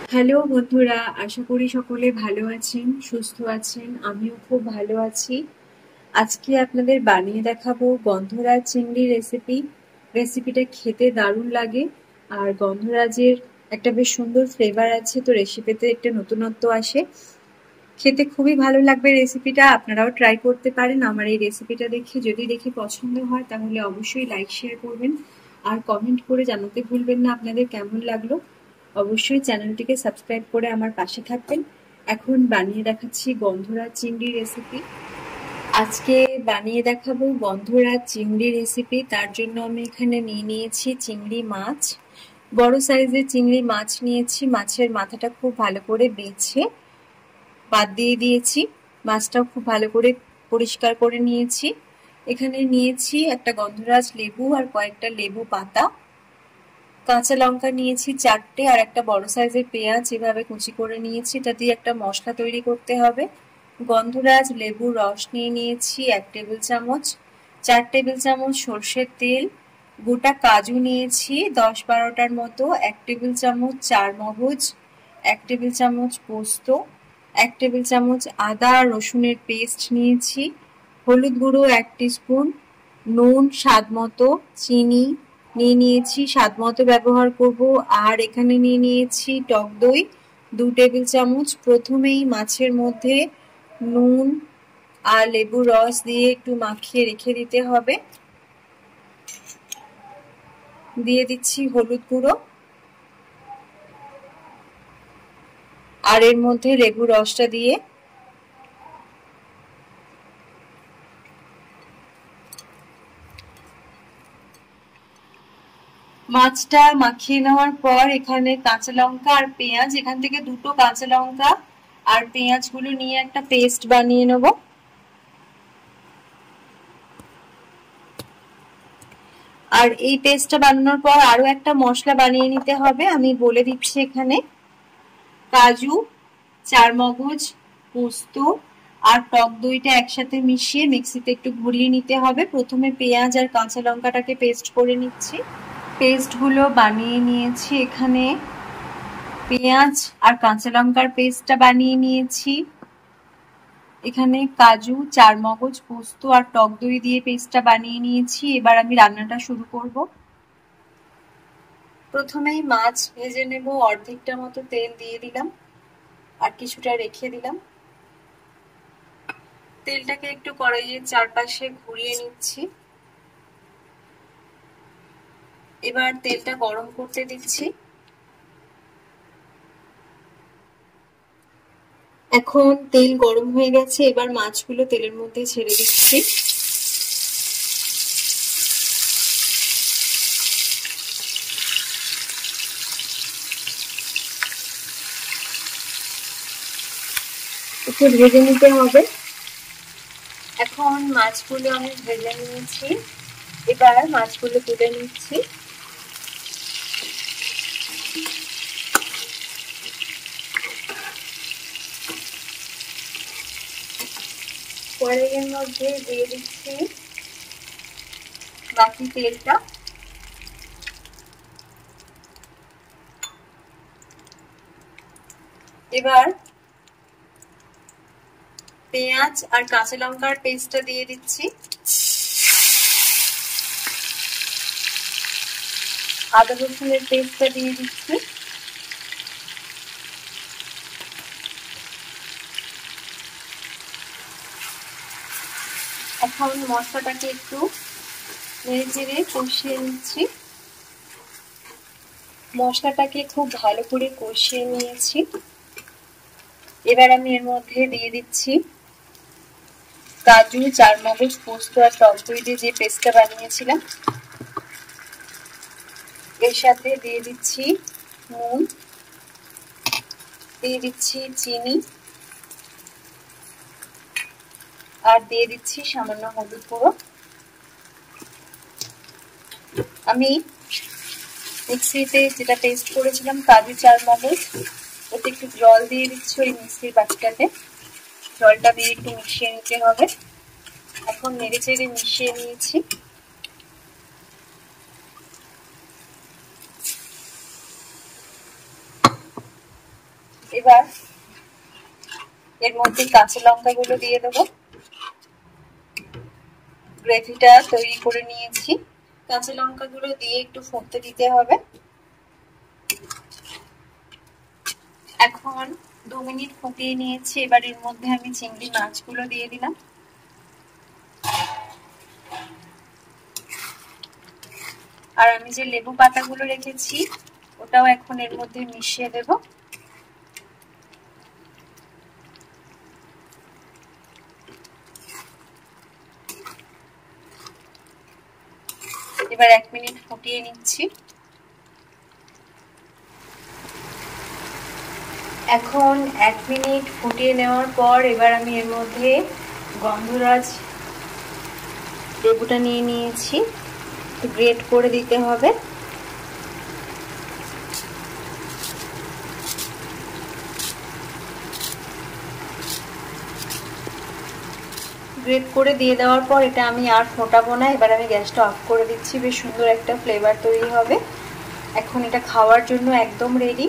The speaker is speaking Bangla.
হ্যালো বন্ধুরা, আশা করি সকলে ভালো আছেন, সুস্থ আছেন। আমিও খুব ভালো আছি। আজকে আপনাদের বানিয়ে দেখাবো গন্ধরাজ চিংড়ি রেসিপিটা খেতে দারুণ লাগে। আর গন্ধরাজের একটা বেশ সুন্দর ফ্লেভার আছে, তো রেসিপিতে একটা নতুনত্ব আসে। খেতে খুবই ভালো লাগবে রেসিপিটা, আপনারাও ট্রাই করতে পারেন। আমার এই রেসিপিটা দেখে পছন্দ হয় তাহলে অবশ্যই লাইক শেয়ার করবেন আর কমেন্ট করে জানাতে ভুলবেন না আপনাদের কেমন লাগলো। অবশ্যই চ্যানেলটিকে সাবস্ক্রাইব করে আমার পাশে থাকবেন। এখন বানিয়ে দেখাচ্ছি গন্ধরাজ চিংড়ি রেসিপি। আজকে বানিয়ে দেখাবো গন্ধরাজ চিংড়ি রেসিপি। তার জন্য আমি এখানে নিয়েছি চিংড়ি মাছ। বড় সাইজের চিংড়ি মাছ নিয়েছি। মাছের মাথাটা খুব ভালো করে বেছে বাদ দিয়ে দিয়েছি। মাছটাও খুব ভালো করে পরিষ্কার করে নিয়েছি। এখানে নিয়েছি একটা গন্ধরাজ লেবু আর কয়েকটা লেবু পাতা। কাঁচা লঙ্কা নিয়েছি 4টে আর একটা বড় সাইজের পেঁয়াজ এভাবে কুচি করে নিয়েছি। এটা দিয়ে একটা মশলা তৈরি করতে হবে। গন্ধরাজ লেবুর রস নিয়েছি 1 টেবিল চামচ, 4 টেবিল চামচ সর্ষের তেল, গোটা কাজু নিয়েছি 10-12টার মতো, 1 টেবিল চামচ চারমগজ, 1 টেবিল চামচ পোস্ত, 1 টেবিল চামচ আদা রসুনের পেস্ট নিয়েছি, হলুদ গুঁড়ো 1 টিস্পুন, নুন স্বাদ মতো, চিনি নিয়েছি স্বাদ মতো ব্যবহার করব। আর এখানে নিয়েছি টক দই 2 টেবিল চামচ। প্রথমেই মাছের মধ্যে নুন আর লেবুর রস দিয়ে একটু মাখিয়ে রেখে দিতে হবে। দিয়ে দিচ্ছি হলুদ গুঁড়ো আর এর মধ্যে লেবুর রসটা দিয়ে মাছটা মাখিয়ে নেওয়ার পর এখানে কাঁচা লঙ্কা আর পেঁয়াজ, এখান থেকে 2টো কাঁচা লঙ্কা আর পেঁয়াজ গুলো নিয়ে একটা পেস্ট বানিয়ে নেব। আর এই পেস্টটা বানানোর পর আরো একটা মশলা বানিয়ে নিতে হবে, আমি বলে দিচ্ছি। এখানে কাজু, চারমগজ, পোস্ত আর টক দইটা একসাথে মিশিয়ে মিক্সিতে একটু ঘুরিয়ে নিতে হবে। প্রথমে পেঁয়াজ আর কাঁচা লঙ্কাটাকে পেস্ট করে নিচ্ছি। পেস্টগুলো বানিয়ে নিয়েছি। এখানে পেঁয়াজ আর কাঁচা লঙ্কার পেস্টটা বানিয়ে নিয়েছি। এখানে কাজু, চারমগজ, পোস্ত আর টক দই দিয়ে পেস্টটা বানিয়ে নিয়েছি। এবার আমি রান্নাটা শুরু করব। প্রথমেই মাছ ভেজে নেব। অর্ধেকটা মতো তেল দিয়ে দিলাম আর কিছুটা রেখে দিলাম। তেলটাকে একটু কড়াইয়ের চারপাশে ঘুরিয়ে নিচ্ছি। এবার তেলটা গরম করতে দিচ্ছি। এখন তেল গরম হয়ে গেছে, এবার মাছগুলো তেলের মধ্যে ছেড়ে দিচ্ছি। একটু ভেজে নিতে হবে। এখন মাছগুলো আমি ভেজে নিয়েছি। এবার মাছগুলো তুলে নিচ্ছি। কড়াইয়ের মধ্যে দিয়ে দিচ্ছি বাকি তেলটা। এবার পেঁয়াজ আর কাঁচা লঙ্কার পেস্টটা দিয়ে দিচ্ছি। আদা রসুনের পেস্টটা দিয়ে দিচ্ছি। এখন মশলাটাকে একটু নেড়ে কষিয়ে নিচ্ছি। মশলাটাকে খুব ভালো করে কষিয়ে নিয়েছি। এবার আমি এর মধ্যে দিয়ে দিচ্ছি কাজু, চারমগজ, পোস্ত আর টক দই দিয়ে যে পেস্টটা বানিয়েছিলাম। এর সাথে দিয়ে দিচ্ছি নুন, দিয়ে দিচ্ছি চিনি আর দিয়ে দিচ্ছি সামান্য হলুদ গুঁড়ো। আমি মিক্সিতে যেটা পেস্ট করেছিলাম কাজু, চারমগজ, ওতে একটু জল দিয়ে দিচ্ছি ওই মিক্সির বাটিটাতে। জলটা দিয়ে একটু মিশিয়ে নিতে হবে। এখন নেড়ে চেড়ে মিশিয়ে নিয়েছি। এবার এর মধ্যে কাঁচা লঙ্কাগুলো দিয়ে দেবো। গ্রেভিটা তৈরি করে নিয়েছি, কাঁচা লঙ্কাগুলো দিয়ে একটু ফুটতে দিতে হবে। এখন 2 মিনিট ফুটিয়ে নিয়েছি। এবার এর মধ্যে আমি চিংড়ি মাছগুলো দিয়ে দিলাম। আর আমি যে লেবু পাতাগুলো রেখেছি ওটাও এখন এর মধ্যে মিশিয়ে দেব। এবার 1 মিনিট ফুটিয়ে নিচ্ছি। এখন 1 মিনিট ফুটিয়ে নেওয়ার পর এবার আমি এর মধ্যে গন্ধরাজ লেবুটা নিয়ে নিয়েছি, গ্রেট করে দিতে হবে। গ্রেট করে দিয়ে দেওয়ার পর এটা আমি আর ফোটাবো না। এবার আমি গ্যাসটা অফ করে দিচ্ছি। বেশ সুন্দর একটা ফ্লেভার তৈরি হবে। এখন এটা খাওয়ার জন্য একদম রেডি।